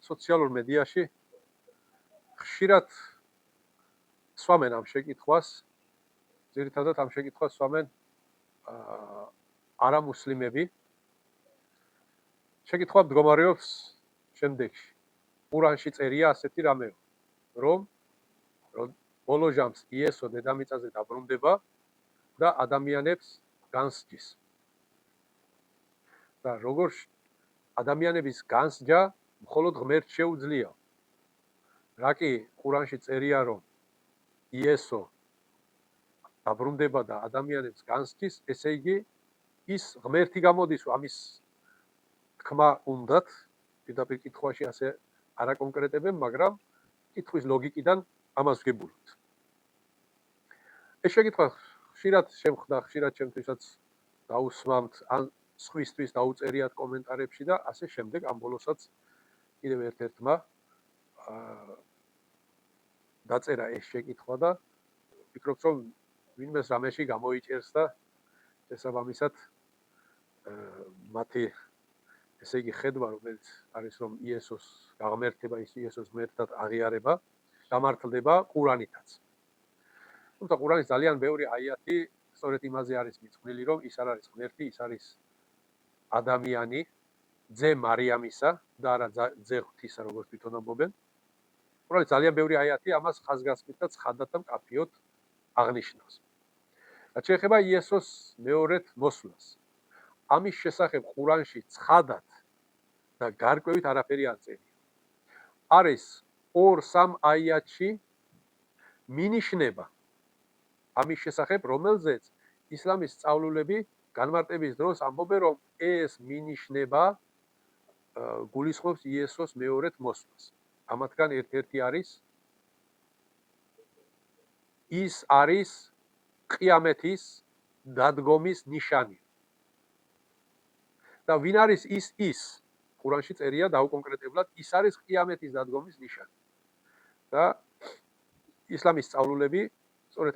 სოციალურ მედიაში ხშირად სვამენ ამ შეკითხვას, ძირითადად ამ შეკითხვას სვამენ არამუსლიმები. შეკითხვა მდგომარეობს შემდეგში. ყურანში წერია ასეთი რამე, რომ ბოლო ჟამს იესო დედამიწაზე დაბრუნდება და ადამიანებს განსჯის. და როგორ ადამიანების განსჯა მხოლოდ ღმერთს შეუძლია. რა კი ყურანში წერია, რომ იესო დაბრუნდება და ადამიანებს განსჯის, ესე იგი ის ღმერთი გამოდის, ამის თქმა უნდათ, პირდაპირ კითხვაში ასე არ აკონკრეტებენ, მაგრამ კითხვის ლოგიკიდან ამას ვგებულობთ. ეს შეკითხვა ხშირად შემხდა, ხშირად ჩემთვისაც დაუსვამთ, ან სხვისთვის დაუწერიათ კომენტარებში და ასე შემდეგ. ამ ბოლოსაც კიდევ ერთ-ერთმა დაწერა ეს შეკითხვა და ვფიქრობთ, რომ ვინმეს რამეში გამოიჭერს და შესაბამისად მათი ესე იგი ხედვა, რომელიც არის, რომ იესოს გაღმერთება, იესოს ღმერთად აღიარება გამართლდება ყურანითაც. თუმცა ყურანის ძალიან ბევრი აიათი სწორედ იმაზე არის მიძღვნილი, რომ ის არ არის ღმერთი, ის არის ადამიანი, ძე მარიამისა და არა ძე ღვთისა, როგორც თვითონ ამბობენ. ყურანის ძალიან ბევრი აიათი ამას ხაზგასმით და ცხადად და მკაფიოდ აღნიშნავს. რაც შეეხება იესოს მეორედ მოსვლას, ამის შესახებ ყურანში ცხადად და გარკვევით არაფერი არ წერია. არის 2-3 აიათში მინიშნება ამის შესახებ, რომელზეც ისლამის სწავლულები განმარტების დროს ამბობენ, რომ ეს მინიშნება გულისხმობს იესოს მეორედ მოსვლას. ამათგან ერთ-ერთი არის ის არის ყიამეთის დადგომის ნიშანი. და ვინ არის ის? ყურანში წერია დაუკონკრეტებლად, ის არის ყიამეთის დადგომის ნიშანი. და ისლამის სწავლულები სწორედ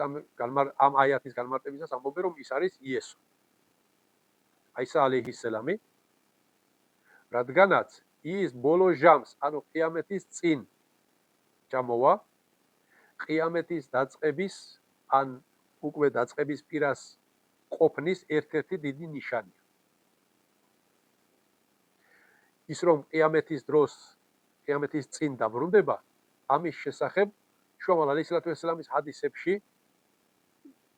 ამ აიათის განმარტებისას ამბობენ, რომ ის არის იესო. აისა ალეიჰის-სელამი, რადგანაც ის ბოლო ჟამს, ანუ ყიამეთის წინ ჩამოვა, ყიამეთის დაწყების ან უკვე დაწყების პირას ყოფნის ერთ-ერთი დიდი ნიშანია. ის რომ ყიამეთის დროს, ყიამეთის წინ დაბრუნდება, ამის შესახებ შუამალ ალეისალათუ-ვესალამის ჰადისებში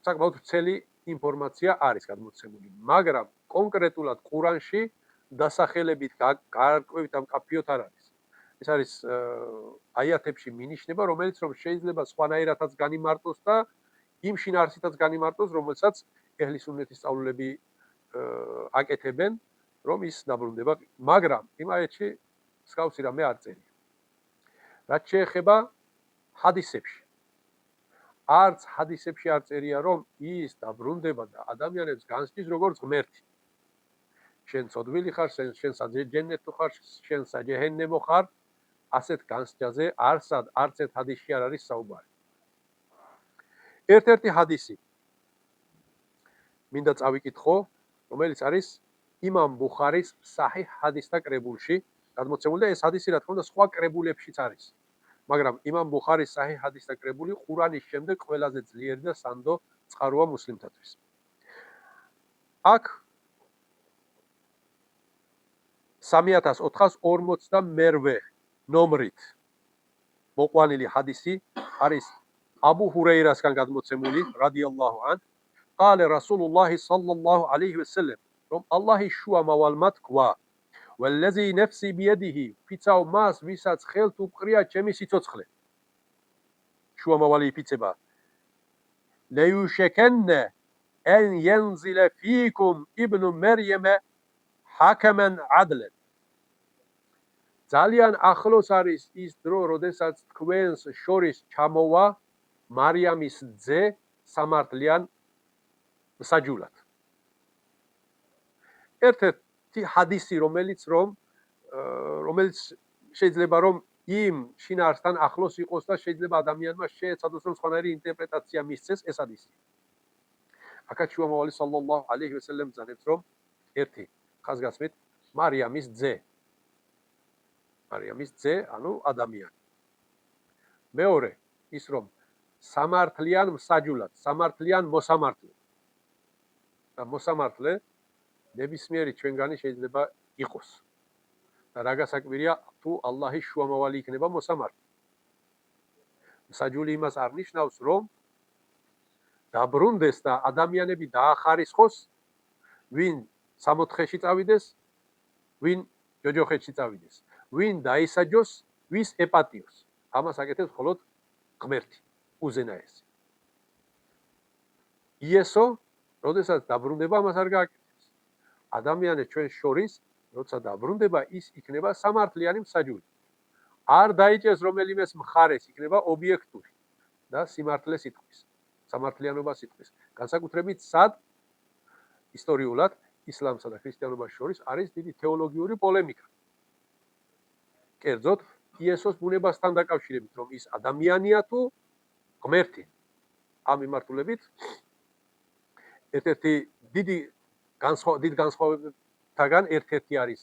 საკმაოდ ვრცელი ინფორმაცია არის გადმოცემული, მაგრამ კონკრეტულად ყურანში დასახელებით გარკვევით და მკაფიოდ არ არის. ეს არის აიათებში მინიშნება, რომელიც რომ შეიძლება სხვანაირადაც განიმარტოს და იმ შინაარსითაც განიმარტოს, რომელსაც ეჰლი სუნნეთის სწავლულები აკეთებენ, რომ ის დაბრუნდება, მაგრამ იმ აიათში მსგავსი რამე არ წერია. რაც შეეხება ჰადისებში, არც ჰადისებში არ წერია, რომ ის დაბრუნდება და ადამიანებს განსჯის როგორც ღმერთი. შენ ცოდვილი ხარ, შენ საჯენნეთო ხარ, შენ საჯეჰენემო ხარ, ასეთ განსჯაზე არც ერთ ჰადისში არ არის საუბარი. ერთ-ერთი ჰადისი მინდა წავიკითხო, რომელიც არის იმამ ბუხარის საჰიჰ ჰადისთა კრებულში გადმოცემული და ეს ჰადისი რა თქმა უნდა სხვა კრებულებშიც არის. მაგრამ იმამ ბუხარის საჰიჰ ჰადისთა კრებული ყურანის შემდეგ ყველაზე ძლიერი და სანდო წყაროა მუსლიმთათვის. აქ 3448 ნომრით მოყვანილი ჰადისი არის აბუ ჰურეირასგან გადმოცემული რადიალლაჰუ ანჰ, ყალა რასულულლაჰი სალლალლაჰუ ალეიჰი ვესელემ, რომ ალლაჰის შუამავალმა თქვა, ვალლაზი ნაფსი ბიედიჰი, ფიცავ მას, ვისაც ხელთ უყრია ჩემი სიცოცხლე. შუამავალი იფიცება. ლეიუშეკენნე ენ յանზილე ფიკუმ იბნუ მერიემე ჰაკამან ადლენ. ძალიან ახლოს არის ის დრო, როდესაც თქვენს შორის ჩამოვა მარიამის ძე სამართლიან საჯულად. ერთ-ერთი ჰადისი, რომელიც შეიძლება რომ იმ შინაარსთან ახლოს იყოს და შეიძლება ადამიანმა შეეცადოს რომ სხვანაირი ინტერპრეტაცია მისცეს, ეს ჰადისი. აქაც შუამავალი სალლალლაჰუ ალეიჰი ვესელემ ბრძანებს, რომ ერთი ხაზგასმით მარიამის ძე არის ამის ძე, ანუ ადამიანი. მეორე ის რომ სამართლიან მსაჯულად, სამართლიან მოსამართლე. და მოსამართლე ნებისმიერი ჩვენგანი შეიძლება იყოს. და რა გასაკვირია, თუ ალლაჰის შუამავალი იქნება მოსამართლე. მსაჯული იმას არ ნიშნავს, რომ დაბრუნდეს და ადამიანები დაახარისხოს, ვინ 60-ში წავიდეს, ვინ ჯოჯოხეთში წავიდეს, ვინ დაისაჯოს, ვის ეპატიოს. ამას აკეთებს მხოლოდ ღმერთი, უზენაესი. იესო, როდესაც დაბრუნდება, ამას არ გააკეთებს. ადამიანებს ჩვენ შორის, როცა დაბრუნდება, ის იქნება სამართლიანი მსაჯული. არ დაიჭერს რომელიმეს მხარეს, იქნება ობიექტური და სიმართლეს იტყვის, სამართლიანობას იტყვის. განსაკუთრებით სად ისტორიულად ისლამსა და ქრისტიანობას შორის არის დიდი თეოლოგიური პოლემიკა. კერძოდ, იესოს ბუნებასთან დაკავშირებით, რომ ის ადამიანია თუ ღმერთი. ამ მიმართულებით ერთ-ერთი დიდ განსხვავებებთან ერთ-ერთი არის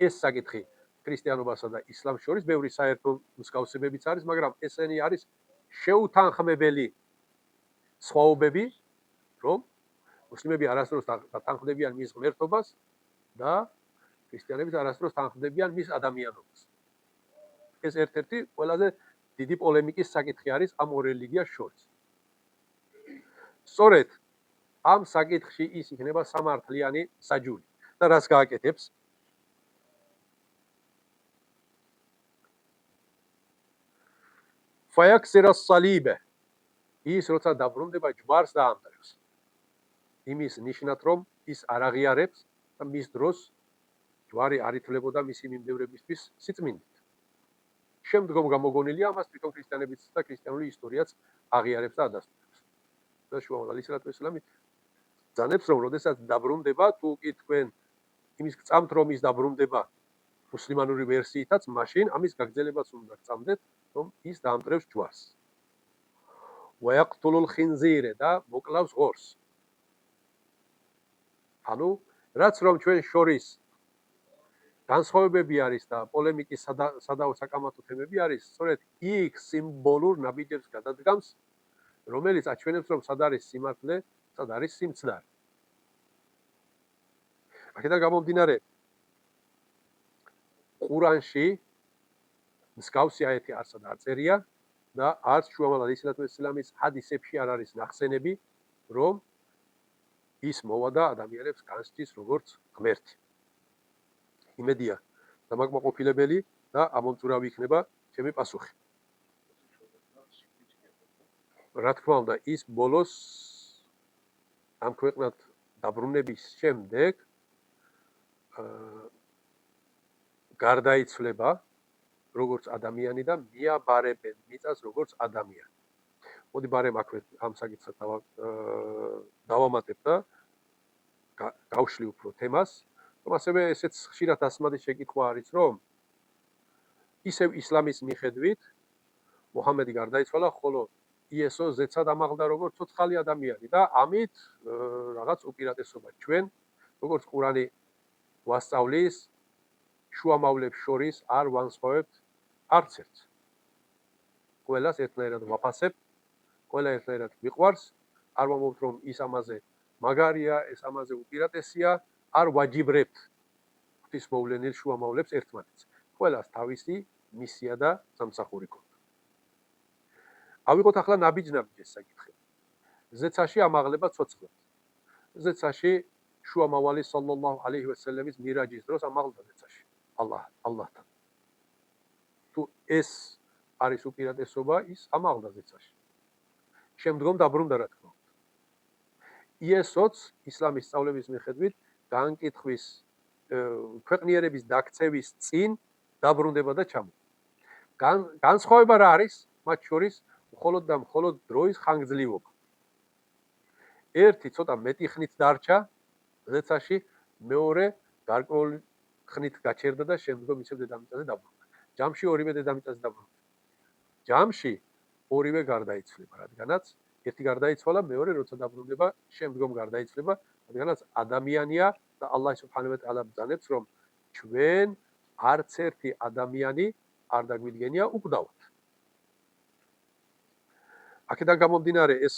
ეს საკითხი ქრისტიანობასა და ისლამს შორის, ბევრი საერთო მსგავსებებიც არის, მაგრამ ესენი არის შეუთანხმებელი სხვაობები, რომ მუსლიმები არასდროს თანხმდებიან მის ღმერთობას და ქრისტიანებიც არასდროს თანხმდებიან მის ადამიანობას. ეს ერთ-ერთი ყველაზე დიდი პოლემიკის საკითხი არის ამ ორ რელიგიას შორის. სწორედ ამ საკითხში ის იქნება სამართლიანი მსაჯული. და რას გააკეთებს? ფაიაქსერა სალიბე. ის როცა დაბრუნდება, ჯვარს დაამტევს. იმის ნიშნად, რომ ის არ აღიარებს და მის დროს ჯვარი არ ითვლებოდა მისი მიმდევრებისთვის სიწმინდით. შემდგომ გამოგონილია ამას თვითონ ქრისტიანებიც და ქრისტიანული ისტორიაც აღიარებს და ადასტურებს. და შუამავალი ისლამი ძანებს, რომ როდესაც დაბრუნდება, თუ კი თქვენ იმის გწამთ, რომ ის დაბრუნდება მუსლიმანური ვერსიითაც, მაშინ ამის გაგრძელებაც უნდა გწამდეთ, რომ ის დაამტვრევს ჯვარს. ვაიაყტულულ ხინზირე და მოკლავს ღორს. ანუ, რაც რომ ჩვენ შორის განსხვავებები არის და პოლემიკის სადავო საკამათო თემები არის, სწორედ იქ სიმბოლურ ნაბიჯებს გადადგამს, რომელიც აჩვენებს, რომ სად არის სიმართლე, სად არის სიმცდარი. აქედან გამომდინარე, ყურანში მსგავსი აეთი არსად არ წერია და არც შუამავალი ისლამის ჰადისებში არ არის ნახსენები, რომ ის მოვა და ადამიანებს განსჯის როგორც ღმერთი. იმედია, დამაკმაყოფილებელი და ამომწურავი იქნება ჩემი პასუხი. რა თქმა უნდა, ის ბოლოს ამ ქვეყნად დაბრუნების შემდეგ გარდაიცვლება როგორც ადამიანი და მიაბარებენ მიწას როგორც ადამიანი. მოდი ბარემ აქვე ამ საკითხს დავამატებ და გავშლი უფრო თემას, რომ ასევე ესეც ხშირად ასმადის შეკითხვა არის, რომ ისევ ისლამის მიხედვით მუჰამედი გარდაიცვალა, ხოლო იესო ზეცად ამაღლდა როგორც ცოცხალი ადამიანი და ამით რაღაც უპირატესობა ჩვენ, როგორც ყურანი ვასწავლის, შუამავლებს შორის არ ვანსხვავებთ არც ერთს. ყველას ერთნაირად ვაფასებ, ყველა ერთნაირად მიყვარს, არ ვამბობთ, რომ ის ამაზე მაგარია, ეს ამაზე უპირატესია, არ ვაჯიბრებთ ღვთისმოვლენილ შუამავლებს ერთმანეთს. ყველას თავისი მისია და სამსახური ქონდა. ავიღოთ ახლა ნაბიჯ-ნაბიჯ ეს საკითხი. ზეცაში ამაღლება ცოცხლად. ზეცაში შუამავალი სალლალლაჰუ ალეიჰი ვასალამის მირაჯის დროს ამაღლდა ზეცაში. ალლაჰთან. თუ ეს არის უპირატესობა, ის ამაღლდა ზეცაში. შემდგომ დაბრუნდა რა თქმა უნდა. იესოც ისლამის სწავლების მიხედვით განკითხვის ქვეყნიერების დაქცევის წინ დაბრუნდება და ჩამოვა. განსხვავება რა არის მათ შორის? მხოლოდ და მხოლოდ დროის ხანგრძლივობა. ერთი ცოტა მეტი ხნით დარჩა ზეცაში, მეორე გარკვეული ხნით გაჩერდა და შემდგომ ისევ დედამიწაზე დაბრუნდა. ჯამში ორივე დედამიწაზე დაბრუნდა. ჯამში ორივე გარდაიცვლება, რადგანაც ერთი გარდაიცვალა, მეორე როცა დაბრუნდება, შემდგომ გარდაიცვლება, რადგანაც ადამიანია და ალლაჰ სუბჰანაჰუ ვა თაალა ბრძანებს, რომ ჩვენ არც ერთი ადამიანი არ დაგვიდგენია უკვდავად. აქედან გამომდინარე ეს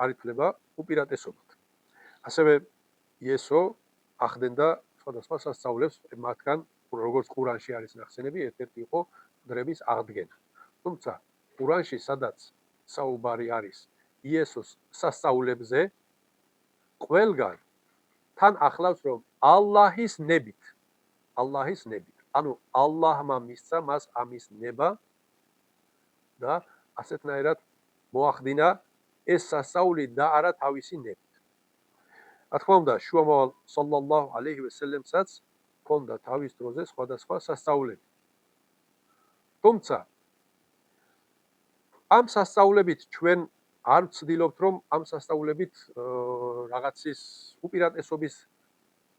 არ ითვლება უპირატესობად. ასევე იესო ახდენდა სხვადასხვა სასწაულებს, მათგან როგორც ყურანში არის ნახსენები, ერთ-ერთი იყო მკვდრების აღდგენა. თუმცა ყურანში სადაც საუბარი არის იესოს სასწაულებზე, ყველგან თან ახლავს რომ ალლაჰის ნებით, ანუ ალლაჰმა მისცა მას ამის ნება და ასეთნაირად მოახდინა ეს სასწაული და არა თავისი ნებით. რა თქმა უნდა, შუამავალ სალლალლაჰუ ალეიჰი ვესელემსაც ჰქონდა თავის დროზე სხვადასხვა სასწაულები. თუმცა ამ სასწაულებით ჩვენ არ ვცდილობთ, რომ ამ სასწაულებით რაღაცის უპირატესობის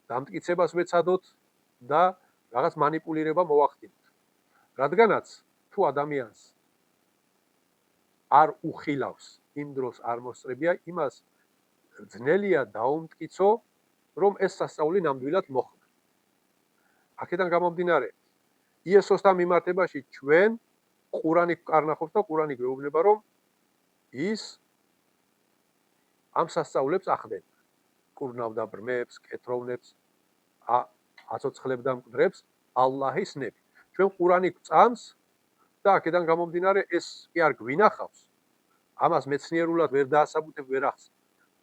დამტკიცებას ვეცადოთ და რაღაც მანიპულირება მოვახდინოთ. რადგანაც თუ ადამიანს არ უხილავს, იმ დროს არ მოსწრებია, იმას ძნელია დაუმტკიცო, რომ ეს სასწაული ნამდვილად მოხდა. აქედან გამომდინარე, იესოსთან მიმართებაში ჩვენ ყურანი კარნახობს და ყურანი გვეუბნება, რომ ის ამ სასწაულებს ახდენდა. კურნავდა ბრმებს, კეთროვნებს, აცოცხლებდა მკვდრებს ალლაჰის ნებით. ჩვენ ყურანი გვწამს და აქედან გამომდინარე ეს კი არ გვინახავს. ამას მეცნიერულად ვერ დაასაბუთებ, ვერ ახსნ.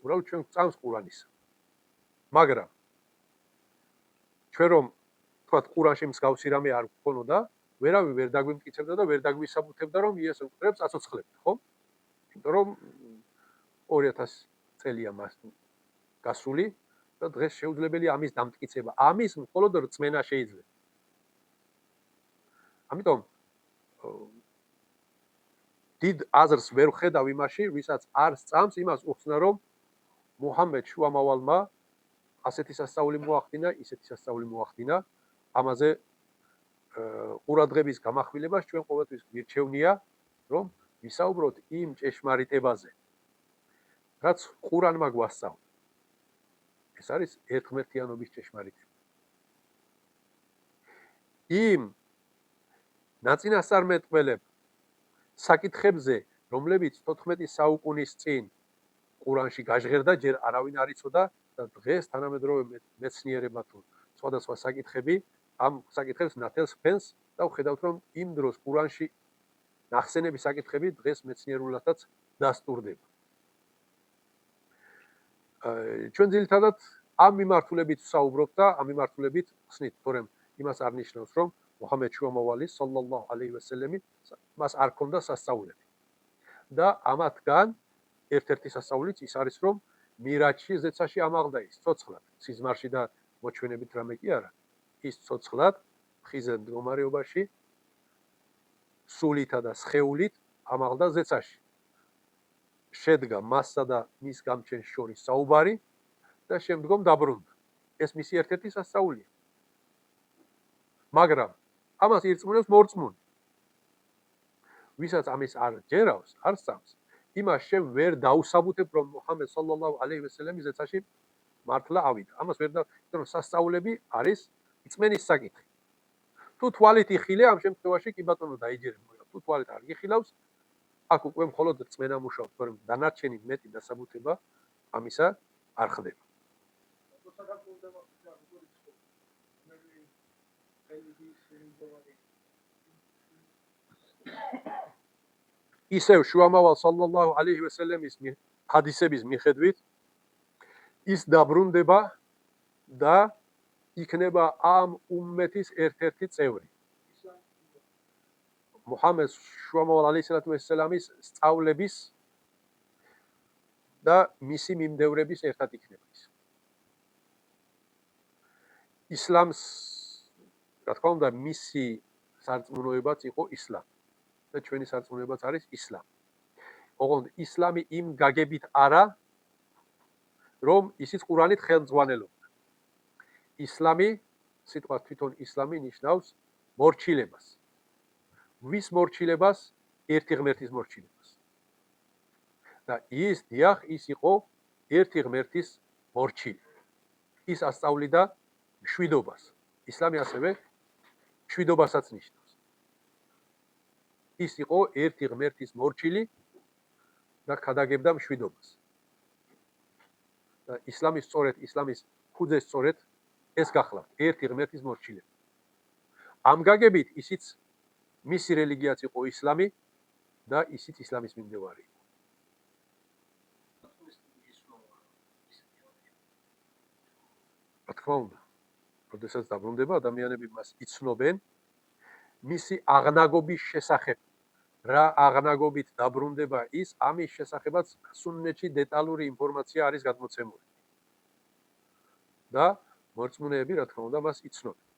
უბრალოდ ჩვენ გვწამს ყურანისა. მაგრამ ჩვენ რომ თქვათ ყურანში მსგავსი რამე არ გქონოდა, ვერავინ ვერ დაგვიმტკიცებდა და ვერ დაგვისაბუთებდა, რომ იესო მკვდრებს აცოცხლებდა, ხო? იმიტომ რომ 2000 წელია მას გასული და დღეს შეუძლებელია ამის დამტკიცება. ამის მხოლოდ რწმენა შეიძლება. ამიტომ დიდ აზრს ვერ ვხედავ იმაში, ვისაც არ სწამს, იმას უხსნა, რომ მუჰამედ შუამავალმა ასეთი სასწაული მოახდინა, ისეთი სასწაული მოახდინა. ამაზე ყურადღების გამახვილებას ჩვენ ყოველთვის გვირჩევნია, რომ ვისაუბროთ იმ ჭეშმარიტებაზე, რაც ყურანმა გვასწავლა. ეს არის ერთღმერთიანობის ჭეშმარიტება. იმ ნაწინასწარმეტყველებ საკითხებზე, რომლებიც 14 საუკუნის წინ ყურანში გაჟღერდა, ჯერ არავინ არ იცოდა და დღეს თანამედროვე მეცნიერებმა თუ სხვადასხვა საკითხები ამ საკითხებს ნათელს ფენს და ვხედავთ, რომ იმ დროს ყურანში ნახსენები საკითხები დღეს მეცნიერულადაც დასტურდება. ჩვენ ძირითადად ამ მიმართულებით ვსაუბრობთ და ამ მიმართულებით ხსნით, თორემ იმას არ ნიშნავს, რომ მუჰამედ შუამავალი სალლალლაჰუ ალეიჰი ვესელემი მას არ ჰქონდა სასწაულები. და ამათგან ერთ-ერთი სასწაულიც ის არის, რომ მირაჯში ზეცაში ამაღლდა ის ცოცხლად, სიზმარში და მოჩვენებით რამე კი არა, ის ცოცხლად ხიზე მდგომარეობაში სულითა და სხეულით ამაღლდა ზეცაში. შედგა მასსა და მის გამჩენს შორის საუბარი და შემდგომ დაბრუნდა. ეს მისი ერთ-ერთი სასწაულია. მაგრამ ამას ირწმუნებს მორწმუნე. ვისაც ამის არ ჯერავს, არ სწამს, იმას შენ ვერ დაუსაბუთებ, რომ მუჰამედ სალლალლაჰუ ალეიჰი ვესელემი ზეცაში მართლა ავიდა. ამას ვერ და რომ სასწაულები არის რწმენის საკითხი. თუ თვალით იხილე, ამ შემთხვევაში კი ბატონო დაიჯერებ, მაგრამ თუ თვალით არ გიხილავს, აქ უკვე მხოლოდ რწმენა მუშაობს, თორემ დანარჩენი მეტი დასაბუთება ამისა არ ხდება. ისევ შუამავალ სალლალლაჰუ ალეიჰი ვესელემის ჰადისების მიხედვით ის დაბრუნდება და იქნება ამ უმმეთის ერთ-ერთი წევრი. მუჰამედ შუამავალ ალეიჰი ვესელამის სწავლების და მისი მიმდევრების ერთად იქნება ის. ისლამს, რა თქმა უნდა, მისი სარწმუნოებაც იყო ისლამი და ჩვენი სარწმუნოებაც არის ისლამი. ოღონდ ისლამი იმ გაგებით არა, რომ ისიც ყურანით ხელმძღვანელობდა. ისლამი, სიტყვა თვითონ ისლამი ნიშნავს მორჩილებას. ვის მორჩილებას? ერთი ღმერთის მორჩილებას. და ის დიახ, ის იყო ერთი ღმერთის მორჩილი. ის ასწავლიდა მშვიდობას. ისლამი ასევე მშვიდობასაც ნიშნავს. ის იყო ერთი ღმერთის მორჩილი და ქადაგებდა მშვიდობას. და ისლამის ფუძე სწორედ ეს გახლავთ, ერთი ღმერთის მორჩილება. ამ გაგებით ისიც მისი რელიგიაც იყო ისლამი და ისიც ისლამის მიმდევარი. რა თქმა უნდა, როდესაც დაბრუნდება, ადამიანები მას იცნობენ მისი აღნაგობის შესახებ. რა აღნაგობით დაბრუნდება ის, ამის შესახებაც სუნნეთში დეტალური ინფორმაცია არის გადმოცემული. და მორწმუნეები, რა თქმა უნდა, მას იცნობენ.